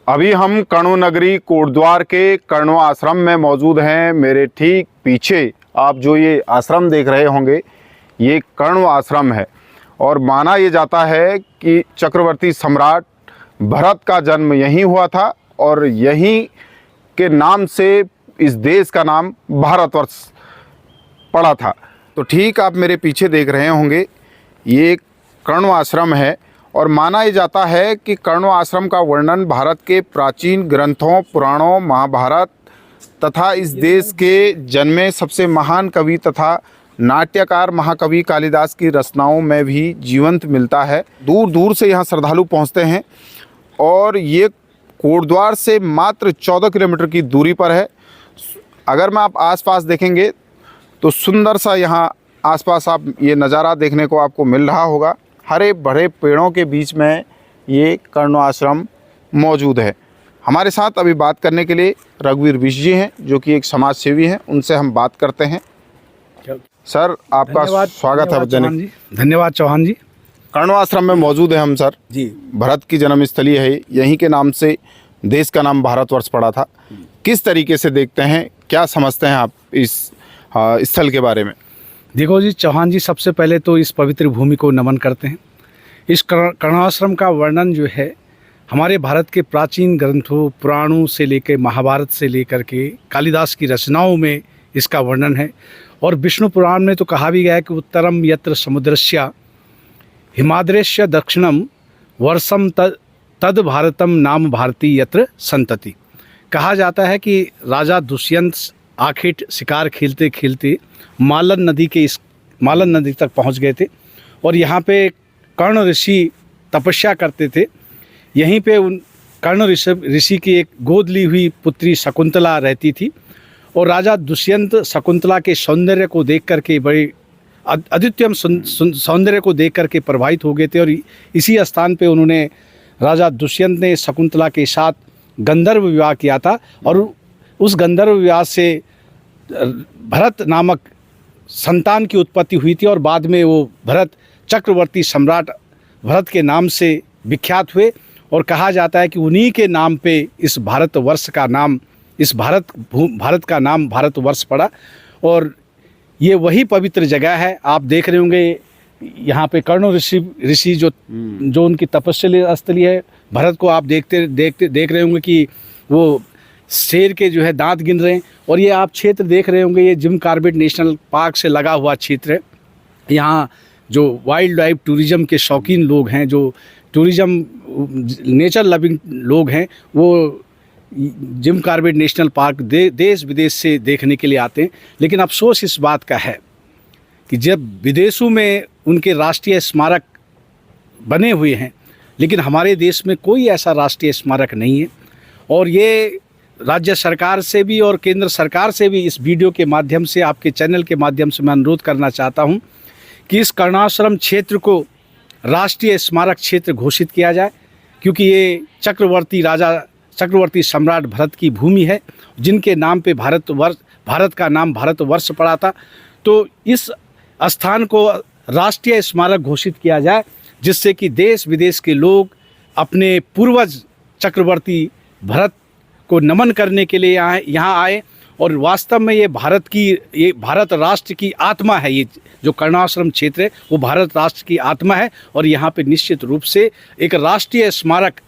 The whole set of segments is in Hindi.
अभी हम कर्णो नगरी कोटद्वार के कर्णो आश्रम में मौजूद हैं। मेरे ठीक पीछे आप जो ये आश्रम देख रहे होंगे, ये कर्णो आश्रम है और माना ये जाता है कि चक्रवर्ती सम्राट भरत का जन्म यहीं हुआ था और यहीं के नाम से इस देश का नाम भारतवर्ष पड़ा था। तो ठीक आप मेरे पीछे देख रहे होंगे, ये कर्णो आश्रम है और माना ये जाता है कि कर्णो आश्रम का वर्णन भारत के प्राचीन ग्रंथों, पुराणों, महाभारत तथा इस देश के जन्मे सबसे महान कवि तथा नाट्यकार महाकवि कालिदास की रचनाओं में भी जीवंत मिलता है। दूर दूर से यहाँ श्रद्धालु पहुँचते हैं और ये कोटद्वार से मात्र 14 किलोमीटर की दूरी पर है। अगर मैं आप आसपास देखेंगे तो सुंदर सा यहाँ आसपास आप ये नज़ारा देखने को आपको मिल रहा होगा। हरे भरे पेड़ों के बीच में ये कर्णो आश्रम मौजूद है। हमारे साथ अभी बात करने के लिए रघुवीर बिष्ट जी हैं, जो कि एक समाज सेवी हैं। उनसे हम बात करते हैं। सर, आपका स्वागत है। धन्यवाद चौहान जी। कर्णो आश्रम में मौजूद है हम सर जी। भरत की जन्मस्थली है, यहीं के नाम से देश का नाम भारतवर्ष पड़ा था। किस तरीके से देखते हैं, क्या समझते हैं आप इस स्थल के बारे में? देखो जी चौहान जी, सबसे पहले तो इस पवित्र भूमि को नमन करते हैं। इस कर्णाश्रम का वर्णन जो है हमारे भारत के प्राचीन ग्रंथों, पुराणों से लेकर महाभारत से लेकर के कालिदास की रचनाओं में इसका वर्णन है। और विष्णु पुराण में तो कहा भी गया है कि उत्तरम यत्र समुद्रस्य हिमाद्रेश्य दक्षिणम वर्षम तद भारतम नाम भारती यत्र संतति। कहा जाता है कि राजा दुष्यंत आखिर शिकार खेलते खेलते मालन नदी तक पहुंच गए थे और यहाँ पे कर्ण ऋषि तपस्या करते थे। यहीं पे उन कर्ण ऋषि की एक गोद ली हुई पुत्री शकुंतला रहती थी और राजा दुष्यंत शकुंतला के सौंदर्य को देख करके बड़े अद्वितीय सौंदर्य को देख करके प्रभावित हो गए थे और इसी स्थान पे उन्होंने राजा दुष्यंत ने शकुंतला के साथ गंधर्व विवाह किया था और उस गंधर्व विवाह से भरत नामक संतान की उत्पत्ति हुई थी और बाद में वो भरत चक्रवर्ती सम्राट भरत के नाम से विख्यात हुए। और कहा जाता है कि उन्हीं के नाम पे इस भारतवर्ष का नाम, इस भारत का नाम भारतवर्ष पड़ा। और ये वही पवित्र जगह है। आप देख रहे होंगे यहाँ पे कर्णो ऋषि जो उनकी तपस्या स्थली है। भरत को आप देख रहे होंगे कि वो शेर के जो है दांत गिन रहे हैं। और ये आप क्षेत्र देख रहे होंगे, ये जिम कॉर्बेट नेशनल पार्क से लगा हुआ क्षेत्र है। यहाँ जो वाइल्ड लाइफ टूरिज़्म के शौकीन लोग हैं, जो टूरिज़्म नेचर लविंग लोग हैं, वो जिम कॉर्बेट नेशनल पार्क देश विदेश से देखने के लिए आते हैं। लेकिन अफसोस इस बात का है कि जब विदेशों में उनके राष्ट्रीय स्मारक बने हुए हैं, लेकिन हमारे देश में कोई ऐसा राष्ट्रीय स्मारक नहीं है। और ये राज्य सरकार से भी और केंद्र सरकार से भी इस वीडियो के माध्यम से, आपके चैनल के माध्यम से मैं अनुरोध करना चाहता हूं कि इस कर्णाश्रम क्षेत्र को राष्ट्रीय स्मारक क्षेत्र घोषित किया जाए, क्योंकि ये चक्रवर्ती सम्राट भरत की भूमि है, जिनके नाम पे भारत का नाम भारतवर्ष पड़ा था। तो इस स्थान को राष्ट्रीय स्मारक घोषित किया जाए, जिससे कि देश विदेश के लोग अपने पूर्वज चक्रवर्ती भरत को नमन करने के लिए यहाँ आए। और वास्तव में ये भारत राष्ट्र की आत्मा है। ये जो कर्णाश्रम क्षेत्र है वो भारत राष्ट्र की आत्मा है और यहाँ पे निश्चित रूप से एक राष्ट्रीय स्मारक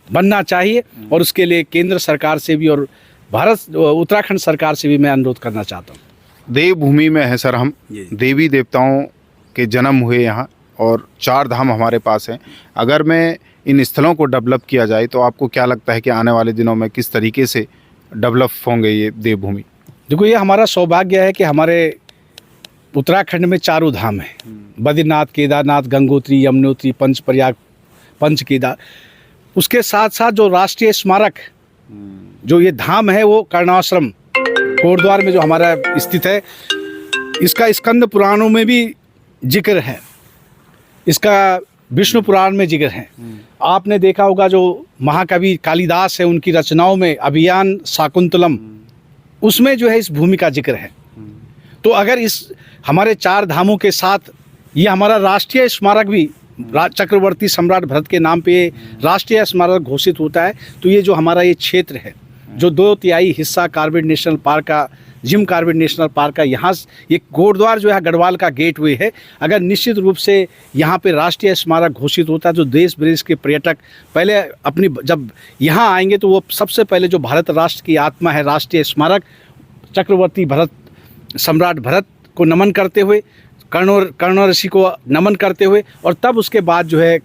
बनना चाहिए। और उसके लिए केंद्र सरकार से भी और उत्तराखंड सरकार से भी मैं अनुरोध करना चाहता हूँ। देवभूमि में है सर हम, देवी देवताओं के जन्म हुए यहाँ और 4 धाम हमारे पास हैं। अगर मैं इन स्थलों को डेवलप किया जाए तो आपको क्या लगता है कि आने वाले दिनों में किस तरीके से डेवलप होंगे ये देवभूमि? देखो, ये हमारा सौभाग्य है कि हमारे उत्तराखंड में 4 धाम हैं, बद्रीनाथ, केदारनाथ, गंगोत्री, यमुनोत्री, पंचप्रयाग, पंचकेदार। उसके साथ साथ जो राष्ट्रीय स्मारक जो ये धाम है वो कर्णाश्रम कोटद्वार में जो हमारा स्थित है, इसका स्कंद पुराणों में भी जिक्र है, इसका विष्णु पुराण में जिक्र है। आपने देखा होगा जो महाकवि कालिदास है, उनकी रचनाओं में अभियान शाकुंतलम, उसमें जो है इस भूमि का जिक्र है। तो अगर इस हमारे 4 धामों के साथ ये हमारा राष्ट्रीय स्मारक भी चक्रवर्ती सम्राट भरत के नाम पे राष्ट्रीय स्मारक घोषित होता है, तो ये जो हमारा ये क्षेत्र है, जो 2/3 हिस्सा कॉर्बेट नेशनल पार्क का, जिम कॉर्बेट नेशनल पार्क का, यहाँ ये कोटद्वार जो है गढ़वाल का गेटवे है। अगर निश्चित रूप से यहाँ पे राष्ट्रीय स्मारक घोषित होता है, जो देश विदेश के पर्यटक पहले अपनी जब यहाँ आएंगे तो वो सबसे पहले जो भारत राष्ट्र की आत्मा है, राष्ट्रीय स्मारक चक्रवर्ती सम्राट भरत को नमन करते हुए, कर्ण ऋषि को नमन करते हुए, और तब उसके बाद जो है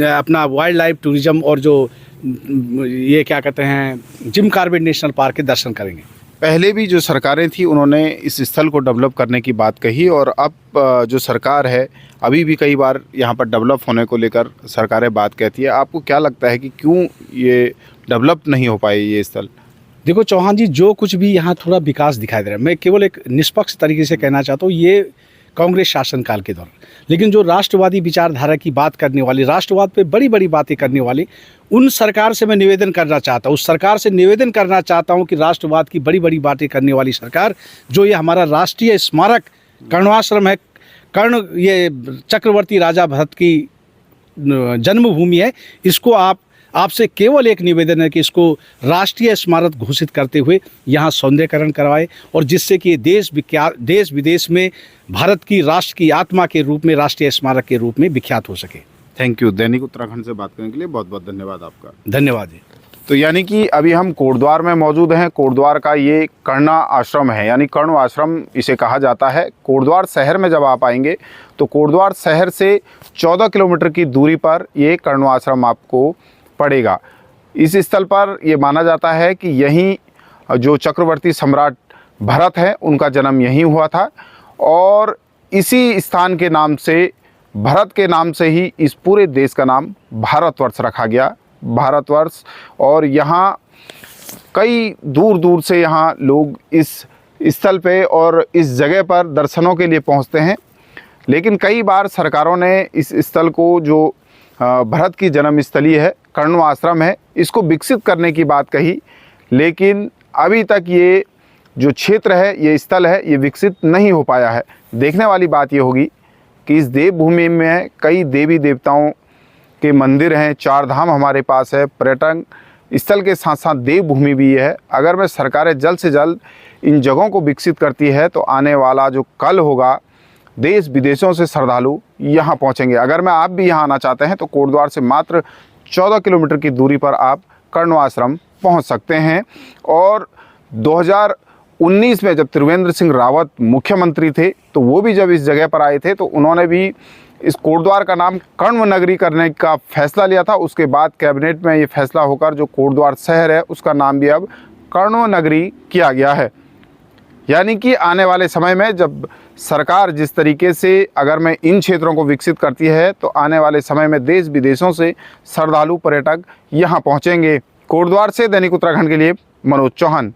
अपना वाइल्ड लाइफ टूरिज्म और जो ये क्या कहते हैं जिम कॉर्बेट नेशनल पार्क के दर्शन करेंगे। पहले भी जो सरकारें थी उन्होंने इस स्थल को डेवलप करने की बात कही, और अब जो सरकार है अभी भी कई बार यहाँ पर डेवलप होने को लेकर सरकारें बात कहती है। आपको क्या लगता है कि क्यों ये डेवलप नहीं हो पाई ये स्थल? देखो चौहान जी, जो कुछ भी यहाँ थोड़ा विकास दिखाई दे रहा है, मैं केवल एक निष्पक्ष तरीके से कहना चाहता हूँ, ये कांग्रेस शासनकाल के दौरान, लेकिन जो राष्ट्रवादी विचारधारा की बात करने वाली, राष्ट्रवाद पे बड़ी बड़ी बातें करने वाली, उन सरकार से मैं निवेदन करना चाहता हूँ, उस सरकार से निवेदन करना चाहता हूँ कि राष्ट्रवाद की बड़ी बड़ी बातें करने वाली सरकार, जो ये हमारा राष्ट्रीय स्मारक कर्णाश्रम है, ये चक्रवर्ती राजा भरत की जन्मभूमि है, इसको आपसे केवल एक निवेदन है कि इसको राष्ट्रीय स्मारक घोषित करते हुए यहाँ सौंदर्यकरण करवाए, और जिससे कि देश विदेश में भारत की राष्ट्र की आत्मा के रूप में, राष्ट्रीय स्मारक के रूप में विख्यात हो सके। Thank you. दैनिक उत्तराखंड से बात करने के लिए बहुत बहुत धन्यवाद आपका। धन्यवाद जी। तो यानी कि अभी हम कोटद्वार में मौजूद हैं। कोटद्वार का ये कर्ण आश्रम है, यानी कर्ण आश्रम इसे कहा जाता है। कोटद्वार शहर में जब आप आएंगे तो कोटद्वार शहर से 14 किलोमीटर की दूरी पर ये कर्ण आश्रम आपको पड़ेगा। इस स्थल पर यह माना जाता है कि यहीं जो चक्रवर्ती सम्राट भरत है उनका जन्म यहीं हुआ था, और इसी स्थान के नाम से, भरत के नाम से ही इस पूरे देश का नाम भारतवर्ष रखा गया, भारतवर्ष। और यहाँ कई दूर दूर से यहाँ लोग इस स्थल पे और इस जगह पर दर्शनों के लिए पहुँचते हैं। लेकिन कई बार सरकारों ने इस स्थल को, जो भरत की जन्मस्थली है, कर्ण आश्रम है, इसको विकसित करने की बात कही, लेकिन अभी तक ये जो क्षेत्र है, ये स्थल है, ये विकसित नहीं हो पाया है। देखने वाली बात ये होगी कि इस देवभूमि में कई देवी देवताओं के मंदिर हैं, 4 धाम हमारे पास है, पर्यटन स्थल के साथ साथ देवभूमि भी है। अगर मैं सरकारें जल्द से जल्द इन जगहों को विकसित करती है तो आने वाला जो कल होगा, देश विदेशों से श्रद्धालु यहाँ पहुँचेंगे। अगर मैं आप भी यहाँ आना चाहते हैं तो कोटद्वार से मात्र 14 किलोमीटर की दूरी पर आप कर्ण आश्रम पहुँच सकते हैं। और 2019 में जब त्रिवेंद्र सिंह रावत मुख्यमंत्री थे तो वो भी जब इस जगह पर आए थे तो उन्होंने भी इस कोटद्वार का नाम कर्ण नगरी करने का फैसला लिया था। उसके बाद कैबिनेट में ये फैसला होकर जो कोटद्वार शहर है उसका नाम भी अब कर्ण नगरी किया गया है। यानी कि आने वाले समय में जब सरकार जिस तरीके से अगर मैं इन क्षेत्रों को विकसित करती है तो आने वाले समय में देश विदेशों से श्रद्धालु पर्यटक यहाँ पहुँचेंगे। कोटद्वार से दैनिक उत्तराखंड के लिए मनोज चौहान।